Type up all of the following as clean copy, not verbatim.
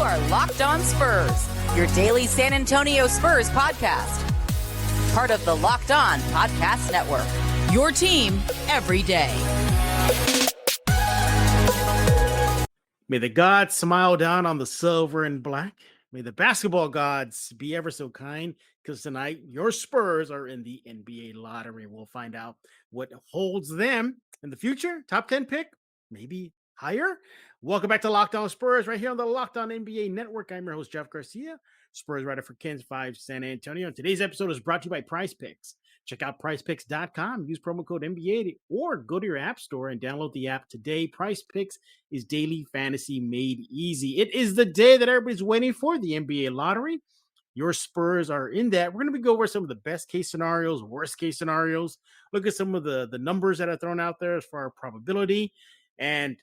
are Locked On Spurs, your daily San Antonio Spurs podcast. Part of the Locked On Podcast Network, your team every day. May the gods smile down on the silver and black. May the basketball gods be ever so kind, because tonight your Spurs are in the NBA lottery. We'll find out what holds them in the future. Top 10 pick, maybe higher. Welcome back to Locked On Spurs right here on the Locked On NBA Network. I'm your host, Jeff Garcia, Spurs writer for Kens 5 San Antonio. And today's episode is brought to you by Prize Picks. Check out PrizePicks.com. Use promo code NBA or go to your app store and download the app today. Prize Picks is daily fantasy made easy. It is the day that everybody's waiting for, the NBA lottery. Your Spurs are in that. We're going to go over some of the best case scenarios, worst case scenarios, look at some of the numbers that are thrown out there as far as probability, and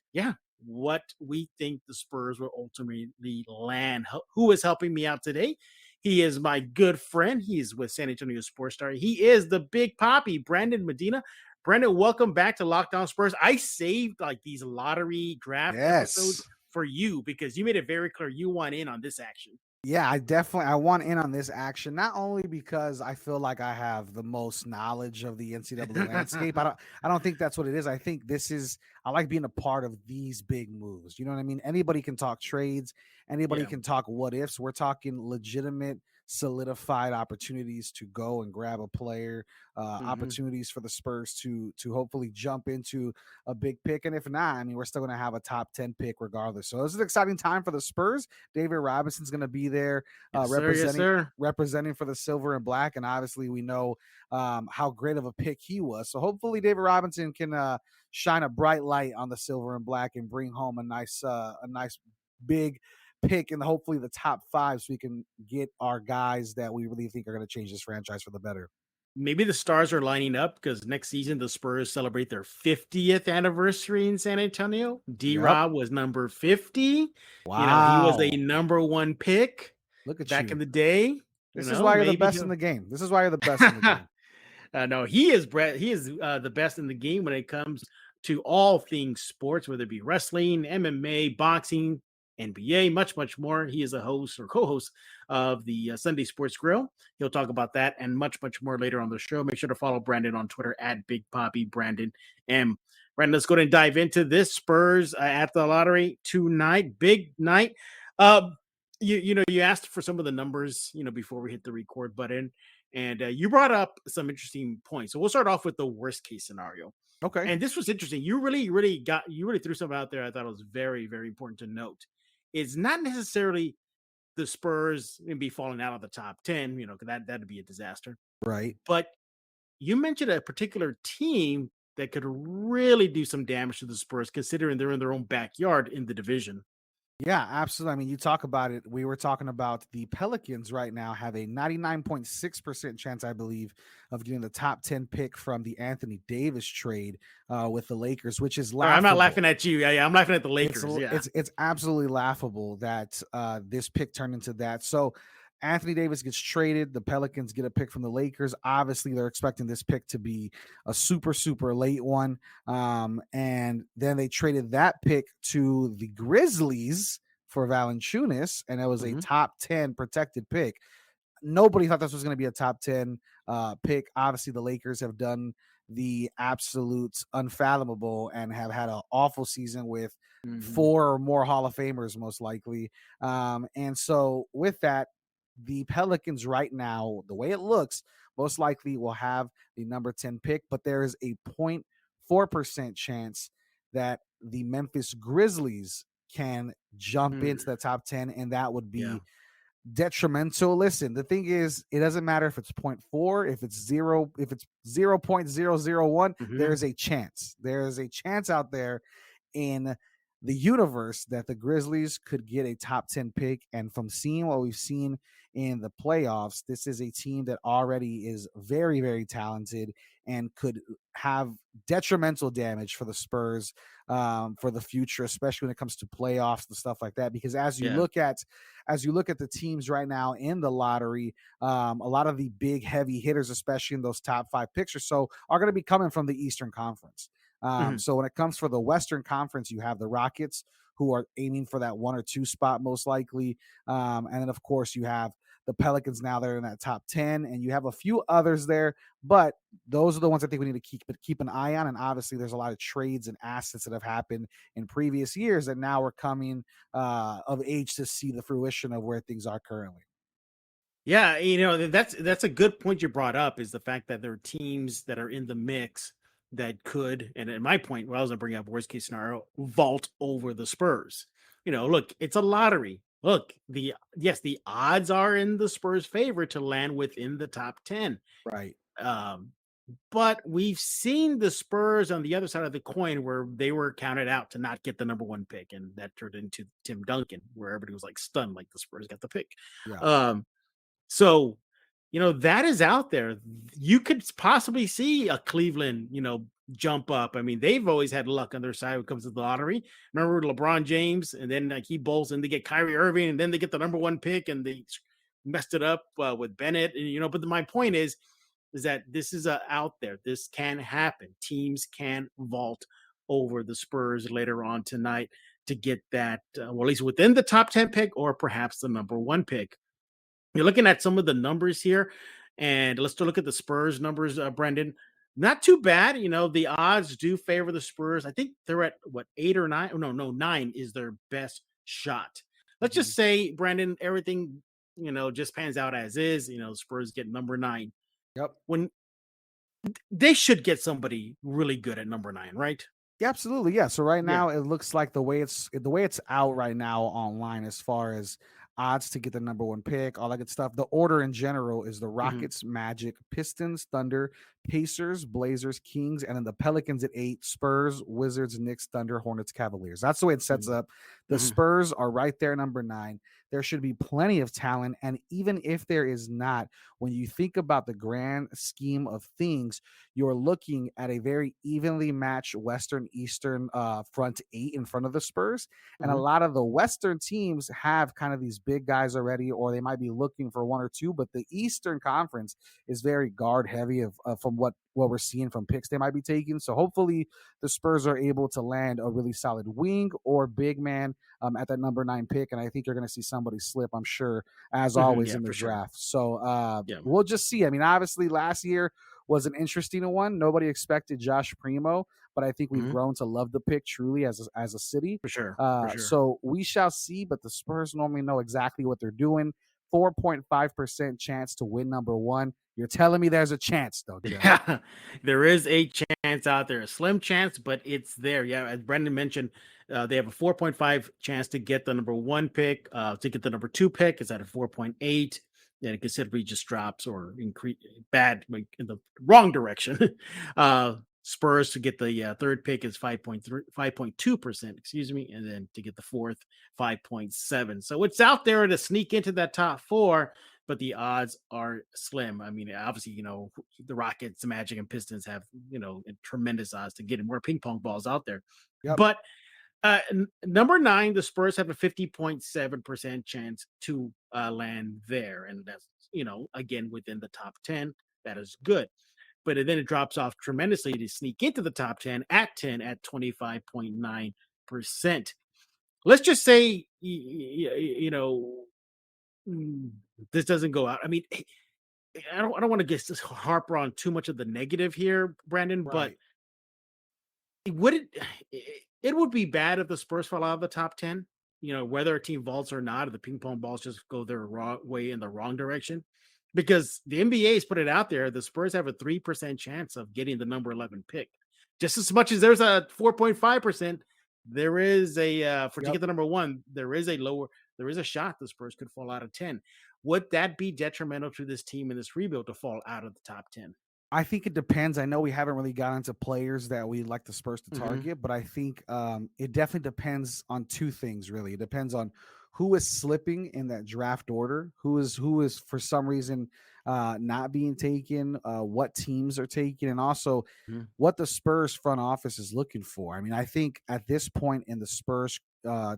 what we think the Spurs will ultimately land. Who is helping me out today? He is my good friend. He is with San Antonio Sports Star. He is the Big Papi, Brandon Medina. Brandon, welcome back to Locked On Spurs. I saved like these lottery draft episodes for you because you made it very clear you want in on this action. Yeah, I want in on this action, not only because I feel like I have the most knowledge of the NCAA landscape. I don't think that's what it is. I think I like being a part of these big moves. You know what I mean? Anybody can talk trades. Anybody can talk what ifs. We're talking legitimate, solidified opportunities to go and grab a player, opportunities for the Spurs to hopefully jump into a big pick. And if not, I mean, we're still going to have a top 10 pick regardless. So this is an exciting time for the Spurs. David Robinson's going to be there representing for the silver and black. And obviously we know how great of a pick he was. So hopefully David Robinson can shine a bright light on the silver and black and bring home a nice big pick in hopefully the top 5 so we can get our guys that we really think are going to change this franchise for the better. Maybe the stars are lining up because next season the Spurs celebrate their 50th anniversary in San Antonio. D-Rob was number 50. Wow. He was a number 1 pick. Look at back you. in the day. This is why you're the best in the game. This is why you're the best in the game. No, he is the best in the game when it comes to all things sports, whether it be wrestling, MMA, boxing, NBA, much, much more. He is a host or co-host of the Sunday Sports Grill. He'll talk about that and much, much more later on the show. Make sure to follow Brandon on Twitter at Big Papi Brandon M. Brandon, let's go ahead and dive into this. Spurs at the lottery tonight. Big night. You asked for some of the numbers, before we hit the record button, and you brought up some interesting points. So we'll start off with the worst case scenario. Okay. And this was interesting. You really threw something out there I thought was very, very important to note. It's not necessarily the Spurs and be falling out of the top 10, because that'd be a disaster. Right. But you mentioned a particular team that could really do some damage to the Spurs, considering they're in their own backyard in the division. Yeah, absolutely. I mean, you talk about it. We were talking about the Pelicans right now have a 99.6% chance, I believe, of getting the top 10 pick from the Anthony Davis trade with the Lakers, which is laughable. I'm not laughing at you. Yeah, I'm laughing at the Lakers. It's absolutely laughable that this pick turned into that. So Anthony Davis gets traded. The Pelicans get a pick from the Lakers. Obviously, they're expecting this pick to be a super, super late one. And then they traded that pick to the Grizzlies for Valanciunas, and it was a top 10 protected pick. Nobody thought this was going to be a top 10 pick. Obviously, the Lakers have done the absolute unfathomable and have had an awful season with 4 or more Hall of Famers, most likely. And so with that, the Pelicans right now, the way it looks, most likely will have the number 10 pick, but there is a 0.4% chance that the Memphis Grizzlies can jump into the top 10, and that would be detrimental. Listen, the thing is, it doesn't matter if it's 0.4, if it's 0, if it's 0.001, there's a chance. There is a chance out there in the universe that the Grizzlies could get a top 10 pick. And from seeing what we've seen in the playoffs, this is a team that already is very, very talented and could have detrimental damage for the Spurs for the future, especially when it comes to playoffs and stuff like that. Because as you look at the teams right now in the lottery, a lot of the big heavy hitters, especially in those top 5 picks or so, are going to be coming from the Eastern Conference. So when it comes for the Western Conference, you have the Rockets, who are aiming for that 1 or 2 spot most likely. And then of course you have the Pelicans now, they're in that top 10, and you have a few others there, but those are the ones I think we need to keep an eye on. And obviously there's a lot of trades and assets that have happened in previous years that now are coming of age to see the fruition of where things are currently. Yeah, that's a good point you brought up, is the fact that there are teams that are in the mix that could, and at my point, what I was gonna bring up, worst case scenario, vault over the Spurs. Look, it's a lottery. Look, the odds are in the Spurs' favor to land within the top 10. Right. Um, but we've seen the Spurs on the other side of the coin where they were counted out to not get the number 1 pick, and that turned into Tim Duncan, where everybody was like stunned, like the Spurs got the pick. Yeah. So, that is out there. You could possibly see a Cleveland, jump up. I mean, they've always had luck on their side when it comes to the lottery. Remember LeBron James, and then he bowls and they get Kyrie Irving, and then they get the number 1 pick, and they messed it up with Bennett. And but my point is that this is out there. This can happen. Teams can vault over the Spurs later on tonight to get that, well, at least within the top 10 pick, or perhaps the number 1 pick. You're looking at some of the numbers here, and let's look at the Spurs numbers, Brendan. Not too bad. The odds do favor the Spurs. I think they're at, what, 8 or 9? Oh, no, 9 is their best shot. Let's just say, Brendan, everything, just pans out as is. Spurs get number 9. Yep. When they should get somebody really good at number 9, right? Yeah, absolutely. Yeah. So right now it looks like the way it's out right now online, as far as odds to get the number 1 pick, all that good stuff. The order in general is the Rockets, Magic, Pistons, Thunder, Pacers, Blazers, Kings, and then the Pelicans at 8, Spurs, Wizards, Knicks, Thunder, Hornets, Cavaliers. That's the way it sets up. The Spurs are right there, number 9. There should be plenty of talent. And even if there is not, when you think about the grand scheme of things, you're looking at a very evenly matched Western Eastern front 8 in front of the Spurs. And a lot of the Western teams have kind of these big guys already, or they might be looking for 1 or 2, but the Eastern Conference is very guard heavy from what we're seeing from picks they might be taking. So hopefully the Spurs are able to land a really solid wing or big man at that number 9 pick. And I think you're going to see somebody slip, I'm sure, as always in the draft. Sure. So we'll just see. I mean, obviously last year was an interesting one. Nobody expected Josh Primo, but I think we've grown to love the pick truly as a city. For sure. So we shall see, but the Spurs normally know exactly what they're doing. 4.5% chance to win number 1. You're telling me there's a chance, though, Joe. Yeah, there is a chance out there, a slim chance, but it's there. Yeah, as Brendan mentioned, they have a 4.5 chance to get the number 1 pick. To get the number 2 pick is at a 4.8. Then it considerably just drops or increase bad in the wrong direction. Spurs to get the 3rd pick is 5.2%, excuse me, and then to get the 4th, 5.7. So it's out there to sneak into that top 4, but the odds are slim. I mean, obviously, the Rockets, the Magic, and Pistons have, tremendous odds to get more ping pong balls out there. Yep. But number 9, the Spurs have a 50.7% chance to land there. And that's, again, within the top 10. That is good. But then it drops off tremendously to sneak into the top 10 at 25.9%. Let's just say, this doesn't go out. I mean, I don't want to get this harper on too much of the negative here, Brandon, but it would be bad if the Spurs fall out of the top 10, whether a team vaults or not, or the ping pong balls just go their way in the wrong direction. Because the NBA has put it out there, the Spurs have a 3% chance of getting the number 11 pick. Just as much as there's a 4.5%, there is to get the number 1, there is a shot the Spurs could fall out of 10. Would that be detrimental to this team in this rebuild to fall out of the top 10? I think it depends. I know we haven't really gotten into players that we like the Spurs to target, but I think it definitely depends on 2 things, really. It depends on who is slipping in that draft order, who is for some reason not being taken, what teams are taken, and also what the Spurs front office is looking for. I mean, I think at this point in the Spurs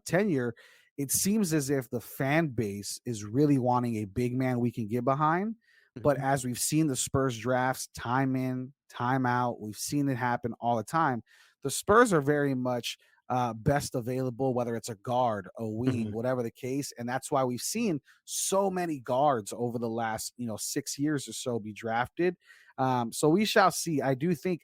tenure, it seems as if the fan base is really wanting a big man we can get behind. But as we've seen the Spurs drafts time in, time out, we've seen it happen all the time. The Spurs are very much best available, whether it's a guard, a wing, whatever the case. And that's why we've seen so many guards over the last 6 years or so be drafted. So we shall see. I do think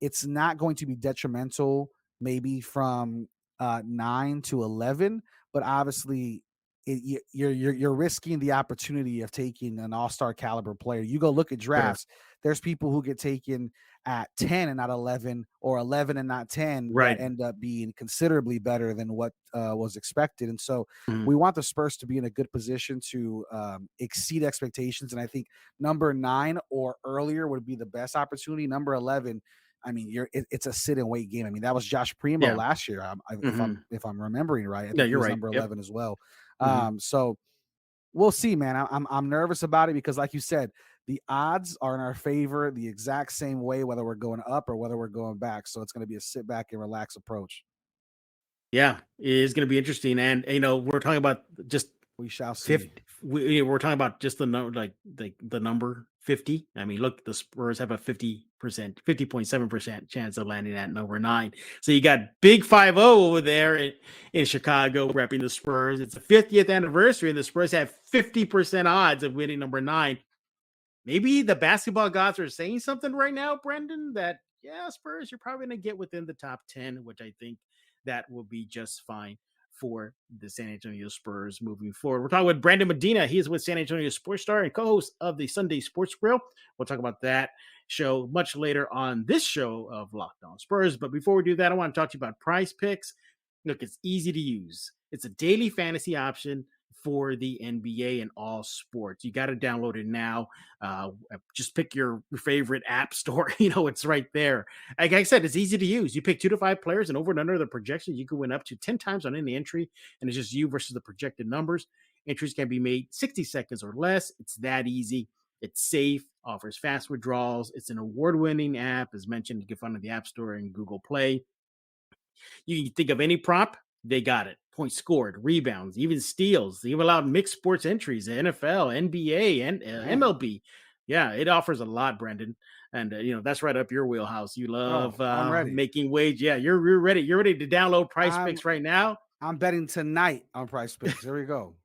it's not going to be detrimental, maybe from 9 to 11, but obviously you're risking the opportunity of taking an all-star caliber player. You go look at drafts. Sure. There's people who get taken at 10 and not 11, or 11 and not 10, right, that end up being considerably better than what was expected. And so we want the Spurs to be in a good position to exceed expectations. And I think number 9 or earlier would be the best opportunity. Number 11, I mean, it's a sit and wait game. I mean, that was Josh Primo last year. If I'm remembering right, I think he was right. Number 11 as well. So we'll see, man. I'm nervous about it because, like you said, the odds are in our favor the exact same way, whether we're going up or whether we're going back. So it's going to be a sit back and relax approach. Yeah, it is going to be interesting. And, we're talking about just, we shall see. We're talking about just the number, like the number 50. I mean, look, the Spurs have a 50.7% chance of landing at number 9. So you got big 5-0 over there in Chicago repping the Spurs. It's the 50th anniversary, and the Spurs have 50% odds of winning number 9. Maybe the basketball gods are saying something right now, Brendan, that, Spurs, you're probably going to get within the top 10, which I think that will be just fine for the San Antonio Spurs moving forward. We're talking with Brandon Medina. He is with San Antonio Sports Star and co-host of the Sunday Sports Grill. We'll talk about that show much later on this show of Locked On Spurs. But before we do that, I want to talk to you about Prize Picks. Look, it's easy to use. It's a daily fantasy option for the NBA and all sports. You got to download it now. Just pick your favorite app store. It's right there. Like I said, it's easy to use. You pick 2 to 5 players, and over and under the projections, you can win up to 10 times on any entry. And it's just you versus the projected numbers. Entries can be made 60 seconds or less. It's that easy. It's safe, offers fast withdrawals. It's an award-winning app. As mentioned, you can find it in the App Store and Google Play. You can think of any prop, they got it. Points scored, rebounds, even steals. They even allowed mixed sports entries, the NFL, NBA, and MLB. Yeah, it offers a lot, Brendan. And, that's right up your wheelhouse. You love making wage. Yeah, you're ready. You're ready to download Prize Picks right now. I'm betting tonight on Prize Picks. There we go.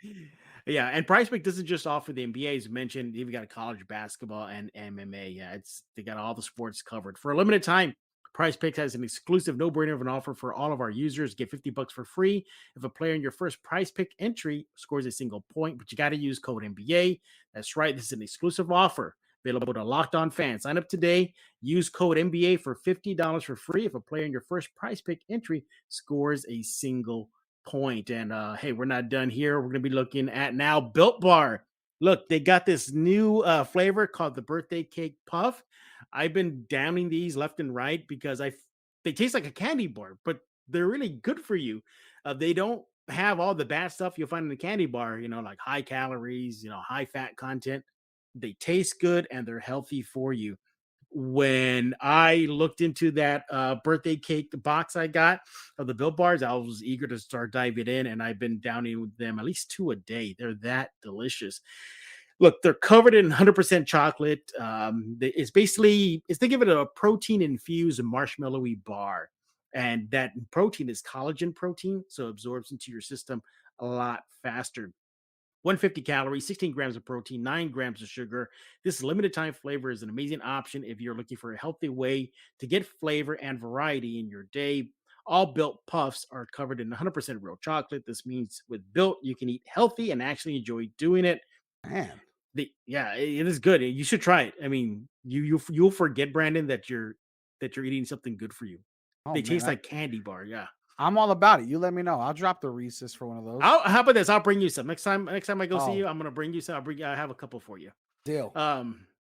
Yeah, and Prize Pick doesn't just offer the NBA, as mentioned. You've got college basketball and MMA. Yeah, they got all the sports covered. For a limited time, Prize Picks has an exclusive no-brainer of an offer for all of our users. Get $50 for free if a player in your first Prize Pick entry scores a single point, but you got to use code NBA. That's right. This is an exclusive offer available to Locked On fans. Sign up today. Use code NBA for $50 for free if a player in your first Prize Pick entry scores a single point. And hey, we're not done here. We're going to be looking at now Built Bar. Look, they got this new flavor called the birthday cake puff. I've been downing these left and right because they taste like a candy bar, but they're really good for you. They don't have all the bad stuff you'll find in a candy bar, like high calories, high fat content. They taste good and they're healthy for you. When I looked into that birthday cake box I got of the Built Bars, I was eager to start diving in, and I've been downing them at least 2 a day. They're that delicious. Look, they're covered in 100% chocolate. It's think of it as a protein-infused marshmallowy bar. And that protein is collagen protein, so it absorbs into your system a lot faster. 150 calories, 16 grams of protein, 9 grams of sugar. This limited time flavor is an amazing option if you're looking for a healthy way to get flavor and variety in your day. All Built Puffs are covered in 100% real chocolate. This means with Built, you can eat healthy and actually enjoy doing it. Man, it is good. You should try it. I mean, you'll forget, Brandon, that you're eating something good for you. They taste like candy bar. Yeah. I'm all about it. You let me know. I'll drop the Reese's for one of those. How about this? I'll bring you some next time I go see you. I'm gonna bring you some. I have a couple for you. Deal.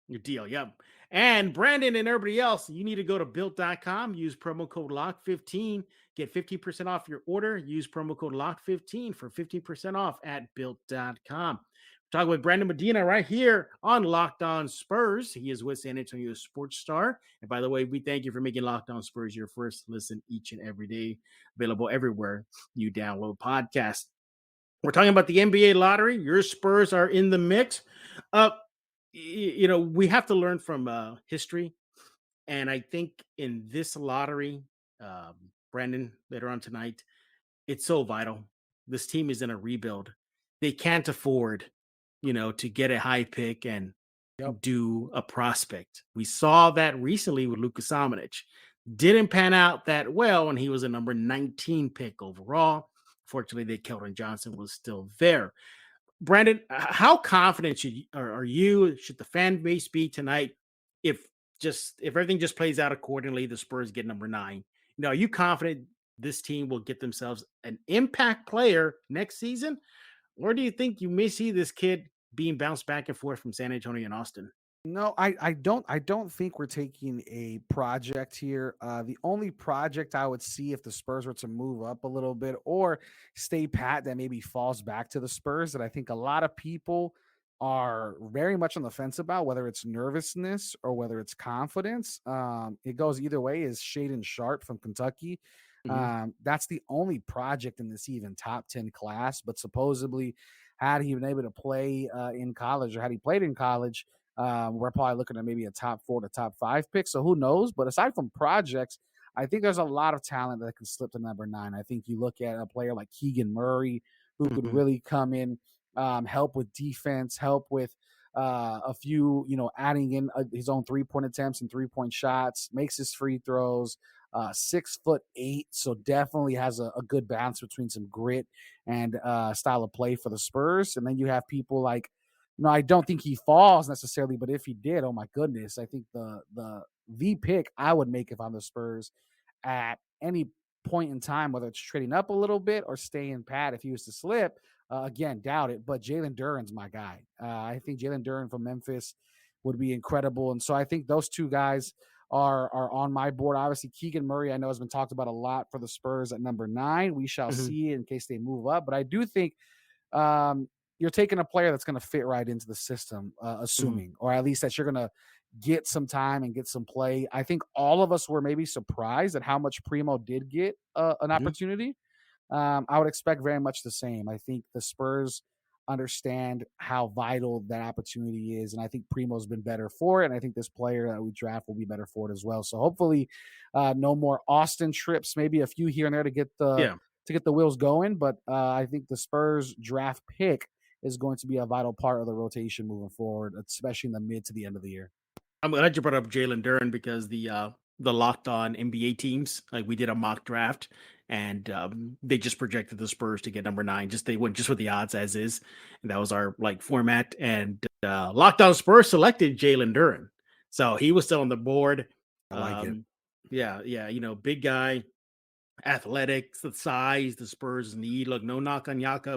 Your deal. Yep. And Brandon and everybody else, you need to go to built.com. Use promo code LOCK15. Get 50% off your order. Use promo code LOCK15 for 50% off at built.com. Talking with Brandon Medina right here on Locked On Spurs. He is with San Antonio Sports Star. And by the way, we thank you for making Locked On Spurs your first listen each and every day. Available everywhere you download podcasts. We're talking about the NBA lottery. Your Spurs are in the mix. We have to learn from history. And I think in this lottery, Brandon, later on tonight. It's so vital. This team is in a rebuild. They can't afford, to get a high pick and do a prospect. We saw that recently with Luka Samanic. Didn't pan out that well, and he was a number 19 pick overall. Fortunately, Keldon Johnson was still there. Brandon, how confident are you? Should the fan base be tonight if everything just plays out accordingly? The Spurs get number 9. Are you confident this team will get themselves an impact player next season, or do you think you may see this kid being bounced back and forth from San Antonio and Austin? No, I don't think we're taking a project here. The only project I would see if the Spurs were to move up a little bit or stay pat that maybe falls back to the Spurs that I think a lot of people are very much on the fence about, whether it's nervousness or whether it's confidence. It goes either way, is Shaedon Sharpe from Kentucky. That's the only project in this even top 10 class, but supposedly had he been able to play in college, or had he played in college, we're probably looking at maybe a top 4 to top 5 pick. So who knows? But aside from projects, I think there's a lot of talent that can slip to number 9. I think you look at a player like Keegan Murray, who could really come in, help with defense, help with a few, adding in his own 3-point attempts and 3-point shots, makes his free throws. 6'8", so definitely has a good balance between some grit and style of play for the Spurs. And then you have people like, I don't think he falls necessarily, but if he did, oh my goodness, I think the pick I would make if I'm the Spurs at any point in time, whether it's trading up a little bit or staying pat if he was to slip, again, doubt it. But Jalen Duren's my guy. I think Jalen Duren from Memphis would be incredible. And so I think those two guys are on my board. Obviously, Keegan Murray, I know, has been talked about a lot for the Spurs at number 9. We shall see in case they move up. But I do think you're taking a player that's going to fit right into the system, assuming, or at least that you're going to get some time and get some play. I think all of us were maybe surprised at how much Primo did get an opportunity. I would expect very much the same. I think the Spurs understand how vital that opportunity is, and I think Primo's been better for it, and I think this player that we draft will be better for it as well. So hopefully no more Austin trips, maybe a few here and there to get the wheels going, but I think the Spurs draft pick is going to be a vital part of the rotation moving forward, especially in the mid to the end of the year. I'm glad you brought up Jalen Duren because the Locked On NBA teams, like, we did a mock draft, and they just projected the Spurs to get number 9. They went just with the odds as is, and that was our format. And Locked On Spurs selected Jalen Duren, so he was still on the board. I like it. Yeah, big guy, athletic, the size the Spurs need. Look, no knock on Jock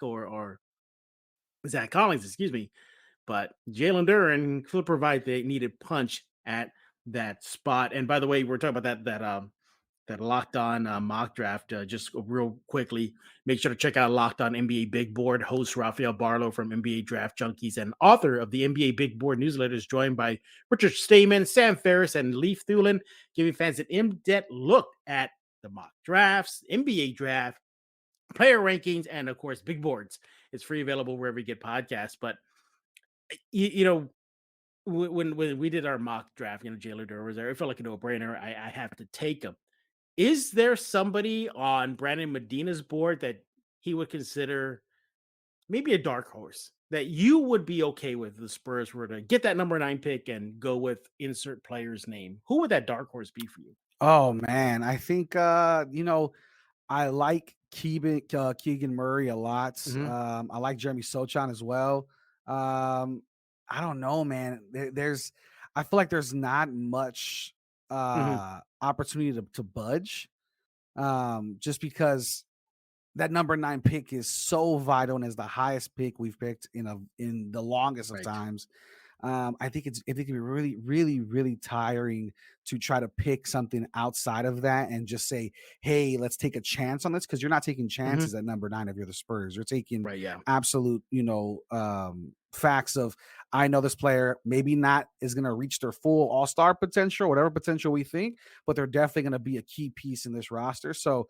or Zach Collins, but Jalen Duren could provide the needed punch at that spot. And by the way, we're talking about that Locked On mock draft. Just real quickly, make sure to check out Locked On NBA Big Board. Host Rafael Barlow from NBA Draft Junkies and author of the NBA Big Board newsletter is joined by Richard Stayman, Sam Ferris, and Leif Thulin, giving fans an in-depth look at the mock drafts, NBA draft, player rankings, and of course, big boards. It's free, available wherever you get podcasts. But when we did our mock draft, Jalen Duren was there. It felt like a no-brainer. I have to take him. Is there somebody on Brandon Medina's board that he would consider maybe a dark horse that you would be okay with the Spurs were to get that number 9 pick and go with insert player's name? Who would that dark horse be for you? Oh man, I think I like Keegan Murray a lot. I like Jeremy Sochan as well. I don't know, man. I feel like there's not much opportunity to budge, just because that number 9 pick is so vital and is the highest pick we've picked in the longest of times. I think it can be really, really, really tiring to try to pick something outside of that and just say, hey, let's take a chance on this, because you're not taking chances at number 9 if you're the Spurs. You're taking absolute, facts of, I know this player maybe not is going to reach their full all-star potential, whatever potential we think, but they're definitely going to be a key piece in this roster. So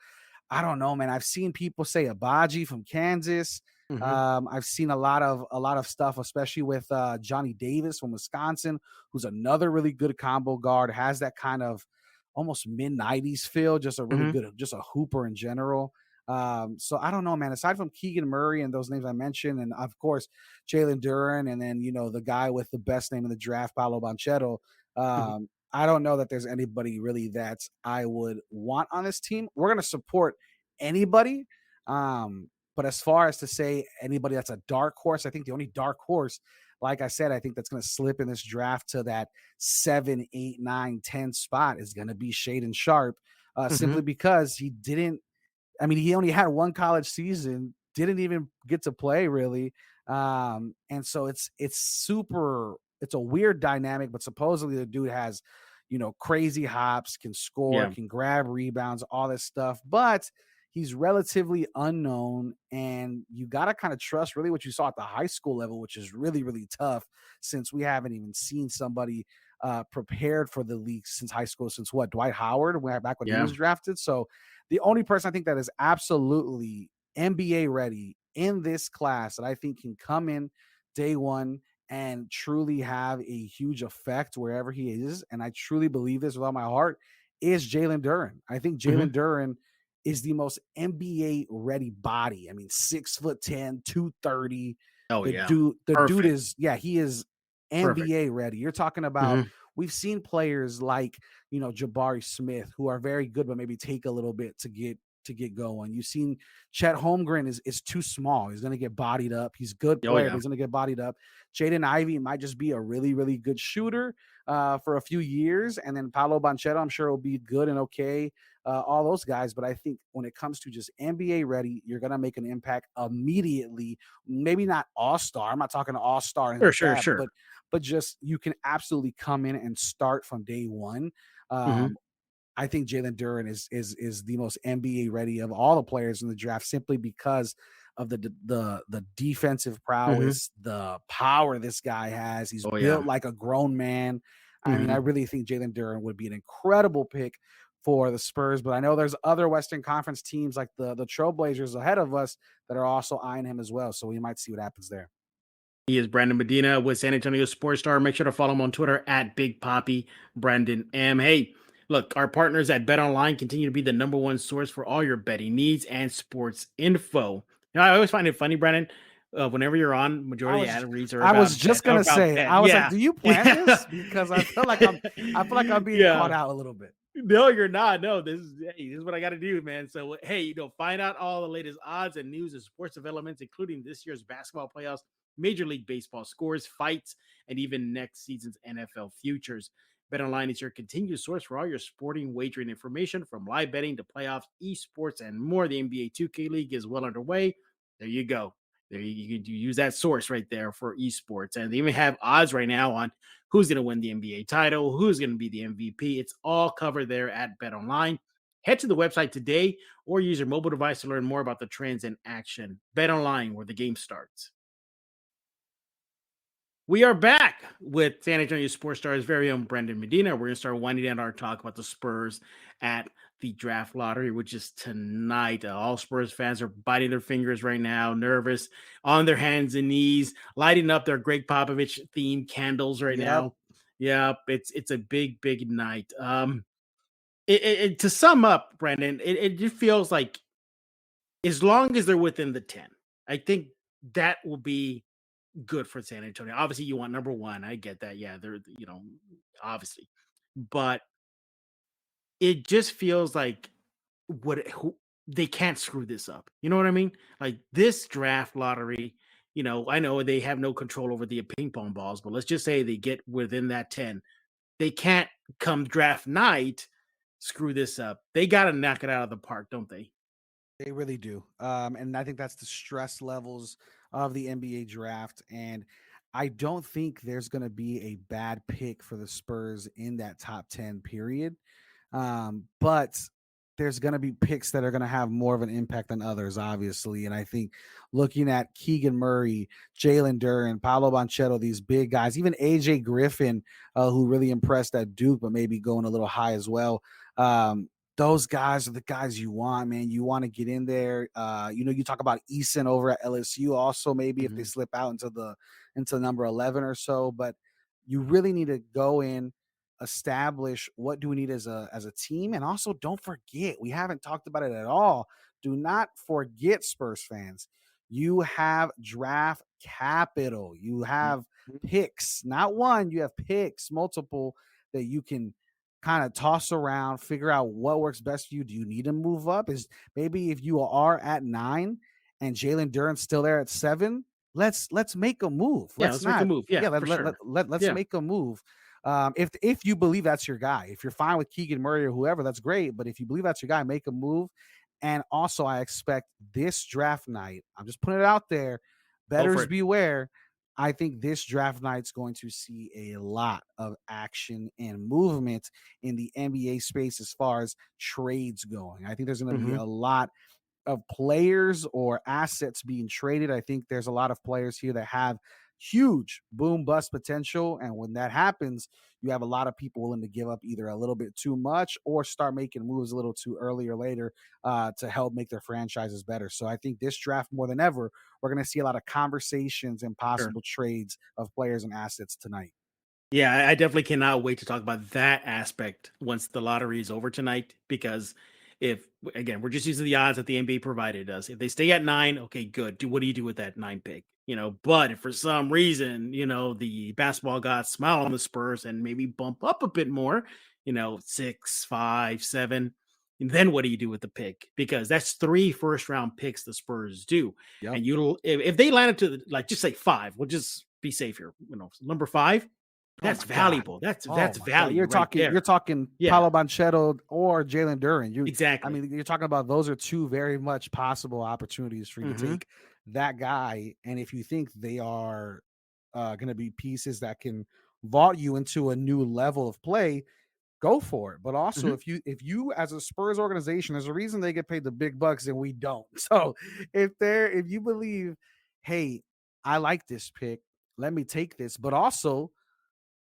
I don't know, man. I've seen people say Abaji from Kansas. I've seen a lot of stuff, especially with Johnny Davis from Wisconsin, who's another really good combo guard, has that kind of almost mid-90s feel, just a really good, just a hooper in general. So I don't know, man. Aside from Keegan Murray and those names I mentioned, and of course Jalen Duren, and then the guy with the best name in the draft, Paolo Banchero. I don't know that there's anybody really that I would want on this team. We're gonna support anybody, but as far as to say anybody that's a dark horse, I think the only dark horse, like I said, I think that's gonna slip in this draft to that 7, 8, 9, 10 spot is gonna be Shaedon Sharpe, simply because he didn't. I mean, he only had one college season, didn't even get to play really. And so it's a weird dynamic, but supposedly the dude has, crazy hops, can score, can grab rebounds, all this stuff, but he's relatively unknown, and you got to kind of trust really what you saw at the high school level, which is really, really tough since we haven't even seen somebody prepared for the league since high school, since Dwight Howard, back when he was drafted. So the only person I think that is absolutely NBA ready in this class that I think can come in day one and truly have a huge effect wherever he is, and I truly believe this with all my heart, is Jalen Duren. I think Jalen Duren is the most NBA ready body. I mean, 6'10", 230. Oh, the dude is, he is NBA Perfect. ready. You're talking about, we've seen players like, Jabari Smith, who are very good, but maybe take a little bit to get going. You've seen Chet Holmgren is too small. He's going to get bodied up. He's a good player, but he's going to get bodied up. Jaden Ivey might just be a really, really good shooter for a few years. And then Paolo Banchero, I'm sure will be good and okay. All those guys. But I think when it comes to just NBA ready, you're going to make an impact immediately. Maybe not all-star. I'm not talking all-star. Sure. But just you can absolutely come in and start from day one. I think Jalen Duren is the most NBA ready of all the players in the draft, simply because of the defensive prowess, the power this guy has. He's built like a grown man. I mean, I really think Jalen Duren would be an incredible pick for the Spurs, but I know there's other Western Conference teams like the Trailblazers ahead of us that are also eyeing him as well. So we might see what happens there. He is Brandon Medina with San Antonio Sports Star. Make sure to follow him on Twitter at Big Poppy Brandon M. Hey, look, our partners at BetOnline continue to be the number one source for all your betting needs and sports info. I always find it funny, Brandon. Whenever you're on, majority of the ad reads are about I was just gonna say, bet. I was like, do you plan this? Because I feel like I'm being caught out a little bit. No, you're not. No, this is what I got to do, man. So, hey, find out all the latest odds and news and sports developments, including this year's basketball playoffs, Major League Baseball scores, fights, and even next season's NFL futures. BetOnline is your continued source for all your sporting wagering information, from live betting to playoffs, esports, and more. The NBA 2K League is well underway. There you go. There you can use that source right there for esports. And they even have odds right now on who's going to win the NBA title, who's going to be the MVP. It's all covered there at BetOnline. Head to the website today or use your mobile device to learn more about the trends in action. BetOnline, where the game starts. We are back with San Antonio Sports Star's very own Brandon Medina. We're going to start winding down our talk about the Spurs at the draft lottery, which is tonight. All Spurs fans are biting their fingers right now, nervous, on their hands and knees, lighting up their Greg Popovich themed candles right now. Yep, it's a big, big night. To sum up, Brandon, it just feels like as long as they're within the 10, I think that will be good for San Antonio. Obviously, you want number one. I get that. Yeah, they're, obviously. But it just feels like they can't screw this up. You know what I mean? Like this draft lottery, I know they have no control over the ping pong balls, but let's just say they get within that 10. They can't come draft night screw this up. They got to knock it out of the park, don't they? They really do. And I think that's the stress levels of the NBA draft. And I don't think there's going to be a bad pick for the Spurs in that top 10 period. But there's going to be picks that are going to have more of an impact than others, obviously. And I think looking at Keegan Murray, Jalen Duren, Paolo Banchero, these big guys, even AJ Griffin, who really impressed at Duke, but maybe going a little high as well. Those guys are the guys you want, man. You want to get in there. You talk about Eason over at LSU also, maybe if they slip out into number 11 or so, but you really need to go in, establish what do we need as a team. And also, don't forget, we haven't talked about it at all. Do not forget, Spurs fans, you have draft capital. You have picks, not one, you have picks, multiple, that you can kind of toss around, figure out what works best for you. Do you need to move up? Is maybe if you are at 9 and Jalen Duren's still there at 7, let's make a move. Yeah, Let's let's make a not, move. Yeah, yeah, for sure. let's Yeah, make a move. If you believe that's your guy, if you're fine with Keegan Murray or whoever, that's great. But if you believe that's your guy, make a move. And also, I expect this draft night, I'm just putting it out there, go for betters it. beware. I think this draft night's going to see a lot of action and movement in the NBA space as far as trades going. I think there's going to be Mhm. a lot of players or assets being traded. I think there's a lot of players here that have huge boom bust potential. And when that happens, you have a lot of people willing to give up either a little bit too much or start making moves a little too early or later to help make their franchises better. So I think this draft, more than ever, we're going to see a lot of conversations and Sure. possible trades of players and assets tonight. Yeah, I definitely cannot wait to talk about that aspect once the lottery is over tonight. Because if again, we're just using the odds that the NBA provided us. If they stay at 9, okay, good. What do you do with that 9 pick? But if for some reason, the basketball gods smile on the Spurs and maybe bump up a bit more, 6, 5, 7. And then what do you do with the pick? Because that's 3 first round picks the Spurs do. Yep. And if they land it to like just say 5, we'll just be safe here. Number 5, Oh that's my God. valuable. That's Oh that's my God. value right You're there. talking Yeah, Paolo Banchero or Jalen Duren. I exactly. mean, you're talking about those are two very much possible opportunities for you to Mhm, take that guy. And if you think they are going to be pieces that can vault you into a new level of play, go for it. But also, mhm, if you as a Spurs organization, there's a reason they get paid the big bucks and we don't. So if you believe, hey, I like this pick, let me take this. But also,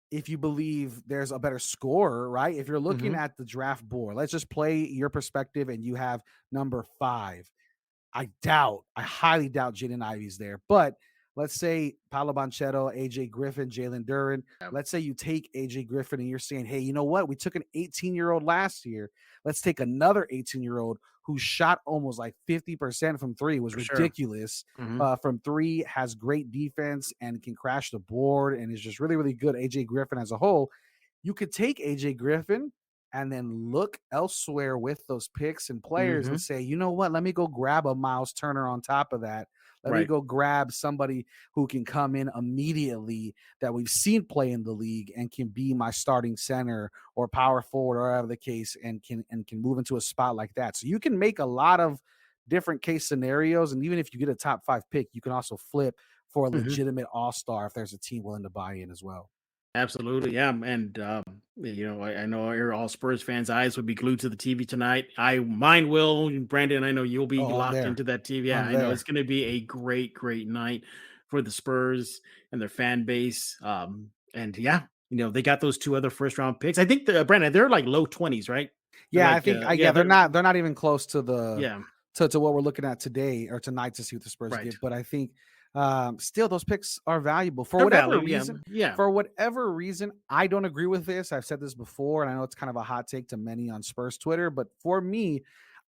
if you believe there's a better scorer, right? If you're looking mhm. at the draft board, let's just play your perspective and you have number 5. I highly doubt Jaden Ivey's there. But let's say Paolo Banchero, AJ Griffin, Jalen Duren. Yeah, Let's say you take AJ Griffin and you're saying, hey, you know what? We took an 18-year-old last year. Let's take another 18-year-old who shot almost like 50% from three. It was for sure. ridiculous. Mhm, From three, has great defense and can crash the board and is just really, really good. AJ Griffin as a whole. You could take AJ Griffin and then look elsewhere with those picks and players and mhm. say, you know what, let me go grab a Miles Turner on top of that. Let me Right. go grab somebody who can come in immediately that we've seen play in the league and can be my starting center or power forward or whatever the case and can move into a spot like that. So you can make a lot of different case scenarios. And even if you get a top 5 pick, you can also flip for a Mhm. legitimate all-star if there's a team willing to buy in as well. Absolutely, yeah, and, I know all Spurs fans' eyes would be glued to the TV tonight. Mine will, and Brandon, I know you'll be Oh, I'm locked there. into that TV. Yeah, I'm I know it's there. gonna be a great, great night for the Spurs and their fan base, and yeah, they got those 2 other first round picks. I think Brandon, they're like low 20s, right? They're Yeah, I like, think yeah, they're not even close to the yeah, to what we're looking at today or tonight to see what the Spurs right. get. But I think still those picks are valuable They're value, yeah, yeah. For whatever reason, I don't agree with this. I've said this before, and I know it's kind of a hot take to many on Spurs Twitter, but for me,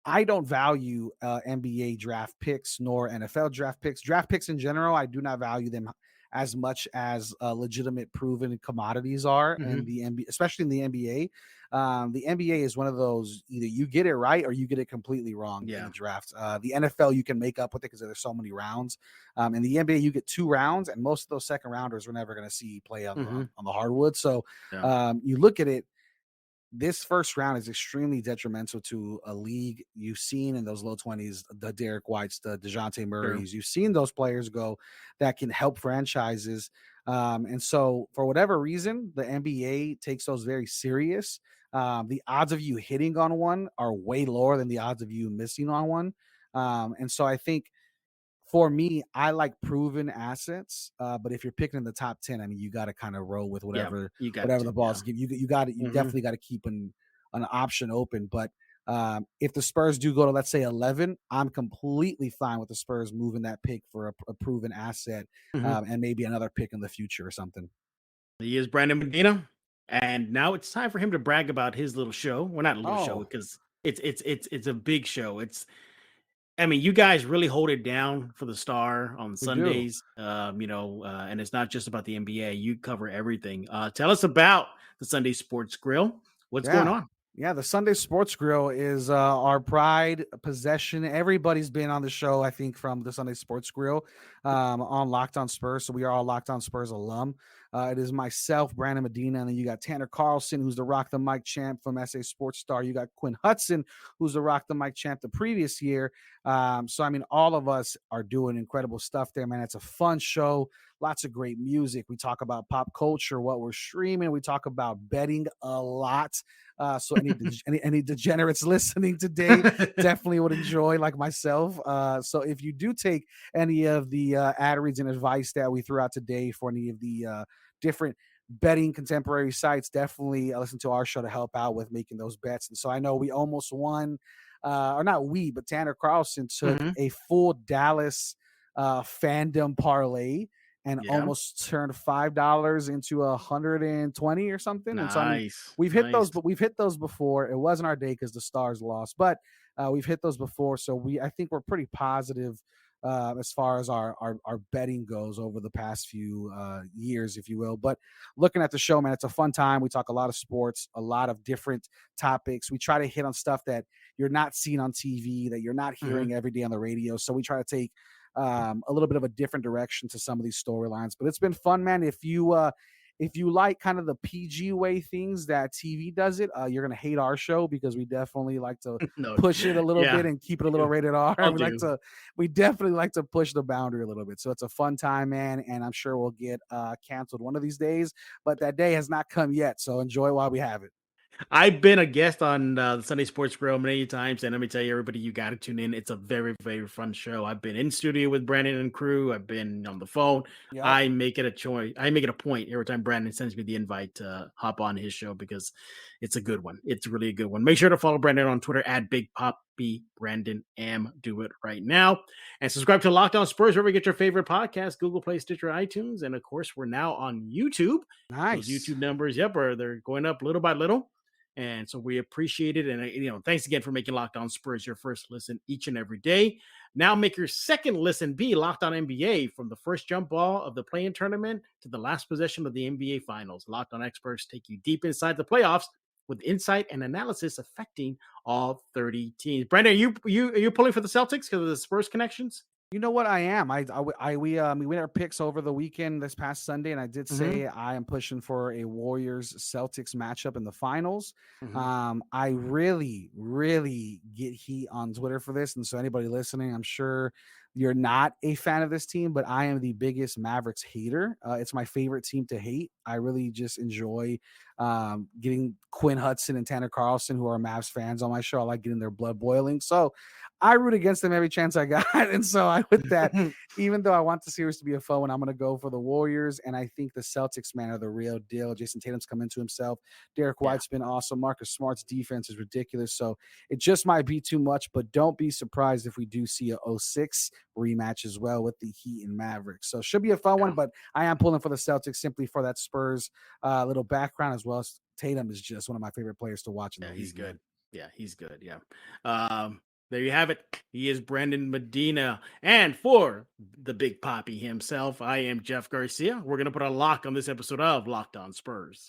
I don't value NBA draft picks nor NFL draft picks. Draft picks in general, I do not value them as much as legitimate proven commodities are in Mhm. the NBA, especially in the NBA. The NBA is one of those, either you get it right or you get it completely wrong in Yeah. the draft. The NFL, you can make up with it because there's so many rounds. In the NBA, you get 2 rounds, and most of those second rounders we're never going to see play on, Mhm. on the hardwood. So Yeah. you look at it, this first round is extremely detrimental to a league. You've seen in those low 20s, the Derek Whites, the DeJounte True. Murrays, you've seen those players go that can help franchises. And so, for whatever reason, the NBA takes those very serious. The odds of you hitting on one are way lower than the odds of you missing on one. And so, I think for me, I like proven assets, but if you're picking in the top 10, I mean, you got to kind of roll with Yeah, whatever you got whatever to, the yeah. balls give you. You got it. You Mhm. definitely got to keep an option open. But if the Spurs do go to, let's say, 11, I'm completely fine with the Spurs moving that pick for a proven asset Mhm. and maybe another pick in the future or something. He is Brandon Medina. And now it's time for him to brag about his little show. Well, not a little show Oh, because it's a big show. I mean, you guys really hold it down for the Star on we do. Sundays. And it's not just about the NBA. You cover everything. Tell us about the Sunday Sports Grill. What's going Yeah. on? Yeah, the Sunday Sports Grill is our pride possession. Everybody's been on the show, I think, from the Sunday Sports Grill on Locked On Spurs. So we are all Locked On Spurs alum. It is myself, Brandon Medina, and then you got Tanner Carlson, who's the Rock the Mic champ from SA Sports Star. You got Quinn Hudson, who's the Rock the Mic champ the previous year. So, I mean, all of us are doing incredible stuff there, man. It's a fun show. Lots of great music. We talk about pop culture, what we're streaming. We talk about betting a lot. So any degenerates listening today definitely would enjoy, like myself. So if you do take any of the ad reads and advice that we threw out today for any of the different betting contemporary sites, definitely listen to our show to help out with making those bets. And so I know we almost won, or not we, but Tanner Carlson took Mhm. a full Dallas fandom parlay and Yeah. almost turned $5 into 120 or something. And so I mean, Nice. we've hit Nice. those, but we've hit those before. It wasn't our day because the Stars lost, but we've hit those before. So I think we're pretty positive as far as our betting goes over the past few years, if you will. But looking at the show, man, it's a fun time. We talk a lot of sports, a lot of different topics. We try to hit on stuff that you're not seeing on TV, that you're not hearing Mhm. every day on the radio. So we try to take a little bit of a different direction to some of these storylines. But it's been fun, man. If you like kind of the PG way things that TV does it, you're gonna hate our show because we definitely like to No. push it a little Yeah. bit and keep it a little rated R. I'll do. We definitely like to push the boundary a little bit. So it's a fun time, man, and I'm sure we'll get canceled one of these days. But that day has not come yet, so enjoy while we have it. I've been a guest on the Sunday Sports Grill many times, and let me tell you, everybody, you got to tune in. It's a very, very fun show. I've been in studio with Brandon and crew. I've been on the phone. Yep. I make it a choice. I make it a point every time Brandon sends me the invite to hop on his show because it's a good one. It's really a good one. Make sure to follow Brandon on Twitter at Big Poppy Brandon M. Do it right now, and subscribe to Locked On Spurs wherever you get your favorite podcast: Google Play, Stitcher, iTunes, and of course, we're now on YouTube. Those Nice. YouTube numbers, they're going up little by little. And so we appreciate it. And, thanks again for making Locked On Spurs your first listen each and every day. Now make your second listen be Locked On NBA, from the first jump ball of the play-in tournament to the last possession of the NBA Finals. Locked On experts take you deep inside the playoffs with insight and analysis affecting all 30 teams. Brandon, are you pulling for the Celtics because of the Spurs connections? You know what? I am. We made our picks over the weekend this past Sunday, and I did Mm-hmm. say I am pushing for a Warriors Celtics matchup in the finals. Mm-hmm. I really, really get heat on Twitter for this, and so anybody listening, I'm sure you're not a fan of this team, but I am the biggest Mavericks hater. It's my favorite team to hate. I really just enjoy getting Quinn Hudson and Tanner Carlson, who are Mavs fans, on my show. I like getting their blood boiling. So I root against them every chance I got. And so with that, even though I want the series to be a fun one, I'm going to go for the Warriors. And I think the Celtics, man, are the real deal. Jason Tatum's come into himself. Derek White's been awesome. Marcus Smart's defense is ridiculous. So it just might be too much, but don't be surprised if we do see a 06 rematch as well with the Heat and Mavericks. So it should be a fun one, but I am pulling for the Celtics simply for that Spurs little background, as well as Tatum is just one of my favorite players to watch in the league. He's good. Man. Yeah, he's good. Yeah. There you have it. He is Brandon Medina. And for the Big Poppy himself, I am Jeff Garcia. We're going to put a lock on this episode of Locked On Spurs.